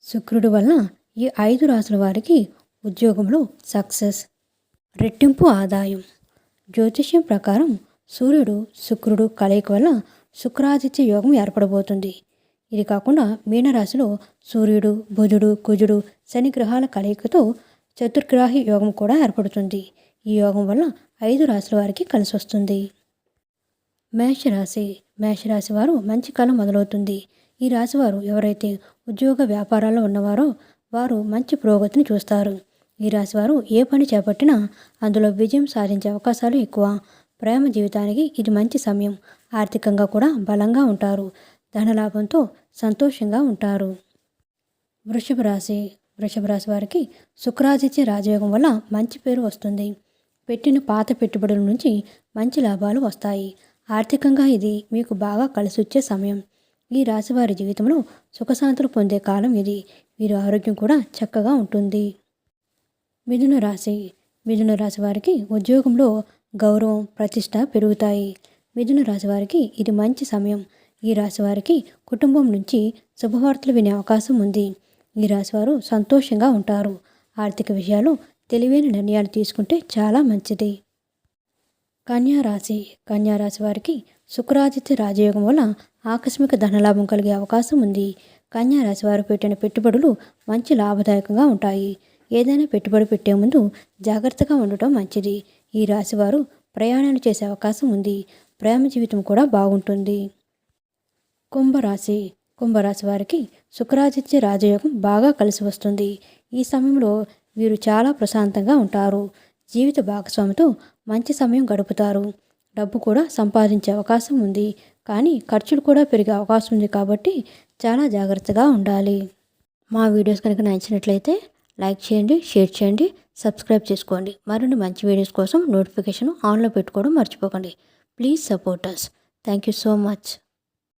శుక్రుడి వలన ఈ 5 రాసుల వారికి ఉద్యోగంలో సక్సెస్, రెట్టింపు ఆదాయం. జ్యోతిష్యం ప్రకారం సూర్యుడు శుక్రుడు కలయిక వల్ల శుక్రాదిత్య యోగం ఏర్పడబోతుంది. ఇది కాకుండా మీనరాశిలో సూర్యుడు బుధుడు కుజుడు శని గ్రహాల కలయికతో చతుర్గ్రాహి యోగం కూడా ఏర్పడుతుంది. ఈ యోగం వల్ల 5 రాశుల వారికి కలిసి వస్తుంది. మేషరాశి వారు మంచి కాలం మొదలవుతుంది. ఈ రాశివారు ఎవరైతే ఉద్యోగ వ్యాపారాల్లో ఉన్నవారో వారు మంచి పురోగతిని చూస్తారు. ఈ రాశివారు ఏ పని చేపట్టినా అందులో విజయం సాధించే అవకాశాలు ఎక్కువ. ప్రేమ జీవితానికి ఇది మంచి సమయం. ఆర్థికంగా కూడా బలంగా ఉంటారు. ధనలాభంతో సంతోషంగా ఉంటారు. వృషభ రాశి వారికి శుక్రాదిత్య రాజయోగం వల్ల మంచి పేరు వస్తుంది. పెట్టిన పాత పెట్టుబడుల నుంచి మంచి లాభాలు వస్తాయి. ఆర్థికంగా ఇది మీకు బాగా కలిసొచ్చే సమయం. ఈ రాశివారి జీవితంలో సుఖశాంతులు పొందే కాలం ఇది. వీరి ఆరోగ్యం కూడా చక్కగా ఉంటుంది. మిథున రాశి వారికి ఉద్యోగంలో గౌరవం ప్రతిష్ట పెరుగుతాయి. మిథున రాశి వారికి ఇది మంచి సమయం. ఈ రాశి వారికి కుటుంబం నుంచి శుభవార్తలు వినే అవకాశం ఉంది. ఈ రాశివారు సంతోషంగా ఉంటారు. ఆర్థిక విషయాలు తెలివైన నిర్ణయాలు తీసుకుంటే చాలా మంచిది. కన్యా రాశి వారికి శుక్రాదిత్య రాజయోగం వల్ల ఆకస్మిక ధనలాభం కలిగే అవకాశం ఉంది. కన్యా రాశి వారు పెట్టిన పెట్టుబడులు మంచి లాభదాయకంగా ఉంటాయి. ఏదైనా పెట్టుబడి పెట్టే ముందు జాగ్రత్తగా ఉండటం మంచిది. ఈ రాశివారు ప్రయాణాలు చేసే అవకాశం ఉంది. ప్రేమ జీవితం కూడా బాగుంటుంది. కుంభరాశి వారికి శుక్రాదిత్య రాజయోగం బాగా కలిసి వస్తుంది. ఈ సమయంలో వీరు చాలా ప్రశాంతంగా ఉంటారు. జీవిత భాగస్వామితో మంచి సమయం గడుపుతారు. డబ్బు కూడా సంపాదించే అవకాశం ఉంది. కానీ ఖర్చులు కూడా పెరిగే అవకాశం ఉంది కాబట్టి చాలా జాగ్రత్తగా ఉండాలి. మా వీడియోస్ కనుక నచ్చినట్లయితే లైక్ చేయండి, షేర్ చేయండి, సబ్స్క్రైబ్ చేసుకోండి. మరిన్ని మంచి వీడియోస్ కోసం నోటిఫికేషన్ ఆన్లో పెట్టుకోవడం మర్చిపోకండి. Please support us. Thank you so much.